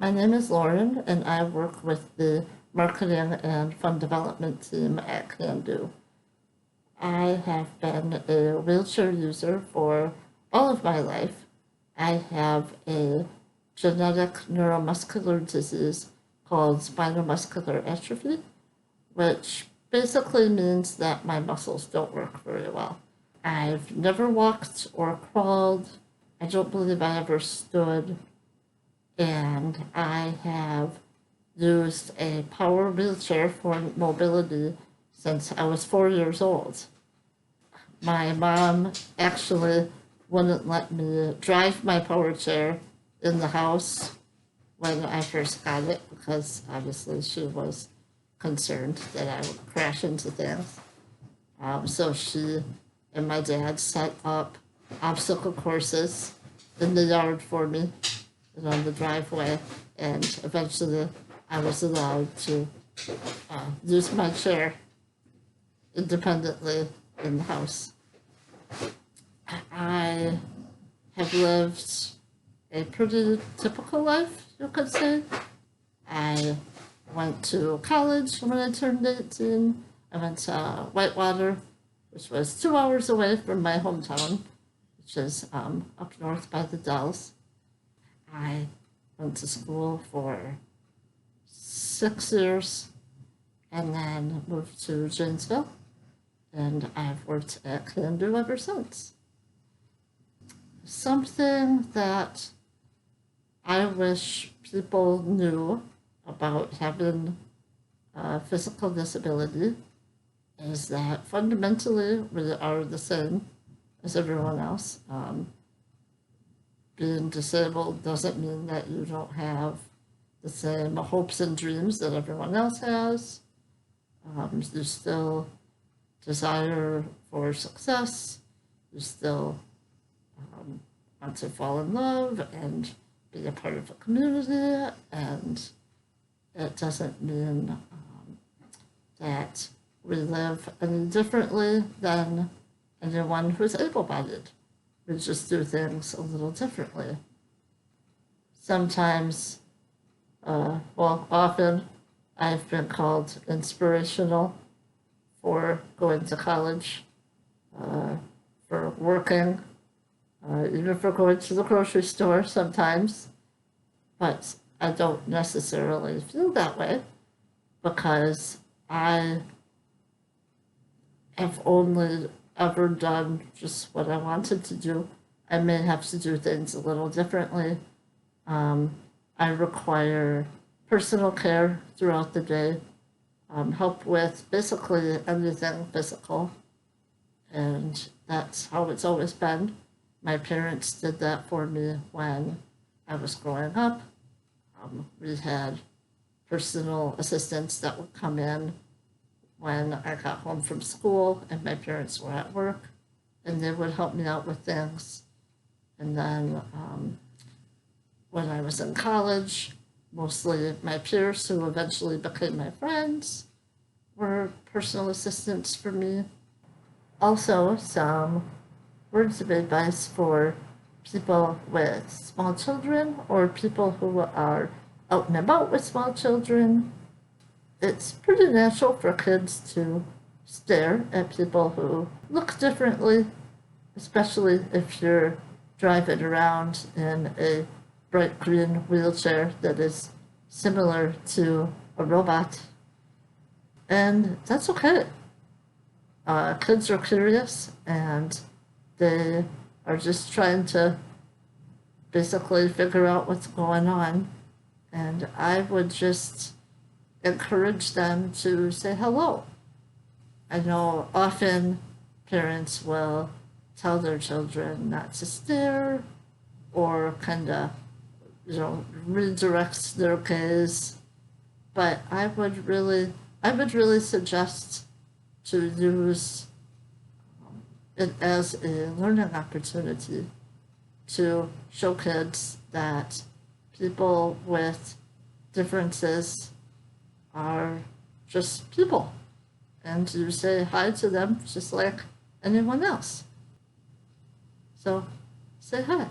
My name is Lauren, and I work with the marketing and fund development team at Kandu. I have been a wheelchair user for all of my life. I have a genetic neuromuscular disease called spinal muscular atrophy, which basically means that my muscles don't work very well. I've never walked or crawled. I don't believe I ever stood. And I have used a power wheelchair for mobility since I was 4 years old. My mom actually wouldn't let me drive my power chair in the house when I first got it because obviously she was concerned that I would crash into things. So she and my dad set up obstacle courses in the yard for me and on the driveway, and eventually I was allowed to use my chair independently in the house. I have lived a pretty typical life, you could say. I went to college when I turned 18. I went to Whitewater, which was 2 hours away from my hometown, which is up north by the Dells. I went to school for 6 years and then moved to Janesville, and I've worked at Kandu ever since. Something that I wish people knew about having a physical disability is that fundamentally we are the same as everyone else. Being disabled doesn't mean that you don't have the same hopes and dreams that everyone else has. You still desire for success. You still want to fall in love and be a part of a community, and it doesn't mean that we live any differently than anyone who's able-bodied. We just do things a little differently. Sometimes, often, I've been called inspirational for going to college, for working, even for going to the grocery store sometimes. But I don't necessarily feel that way because I have only ever done just what I wanted to do. I may have to do things a little differently. I require personal care throughout the day, help with basically anything physical, and that's how it's always been. My parents did that for me when I was growing up. We had personal assistants that would come in when I got home from school and my parents were at work, and they would help me out with things. And then when I was in college, mostly my peers who eventually became my friends were personal assistants for me. Also, some words of advice for people with small children or people who are out and about with small children. It's pretty natural for kids to stare at people who look differently, especially if you're driving around in a bright green wheelchair that is similar to a robot. And that's okay. Kids are curious and they are just trying to basically figure out what's going on. And I would just encourage them to say hello. I know often parents will tell their children not to stare or kind of, redirect their gaze. But I would really suggest to use it as a learning opportunity to show kids that people with differences are just people, and you say hi to them just like anyone else. So say hi.